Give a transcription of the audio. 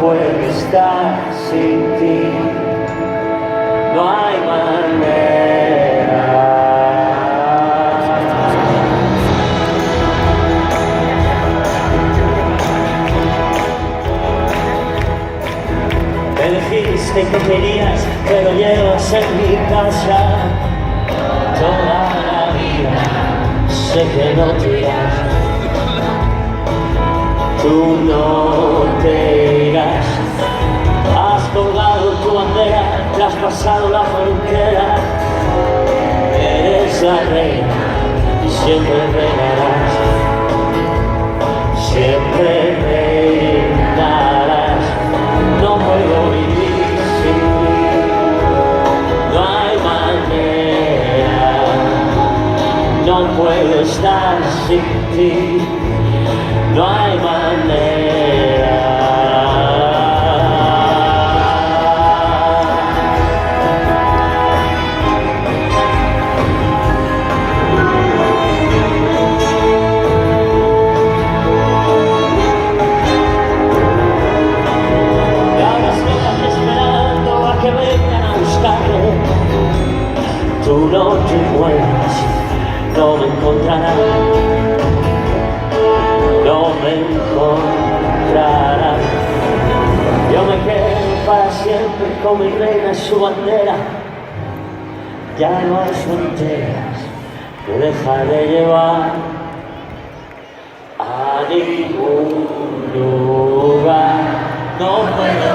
puedo estar sin ti, no hay manera. Me dijiste que querías, pero llevas en mi casa toda la vida, sé que no te irás. Tú no te irás, has colgado tu bandera, te has pasado la frontera, eres la reina y siempre reinarás, siempre reinarás. No puedo vivir sin ti, no hay manera, no puedo estar sin ti, no hay manera. Y ahora estoy esperando a que vengan a buscarme. Tú no te muevas, no me encontrarás, no me encontrarás. Yo me quedo para siempre con mi reina y su bandera. Ya no hay fronteras que dejaré llevar a ningún lugar. No puedo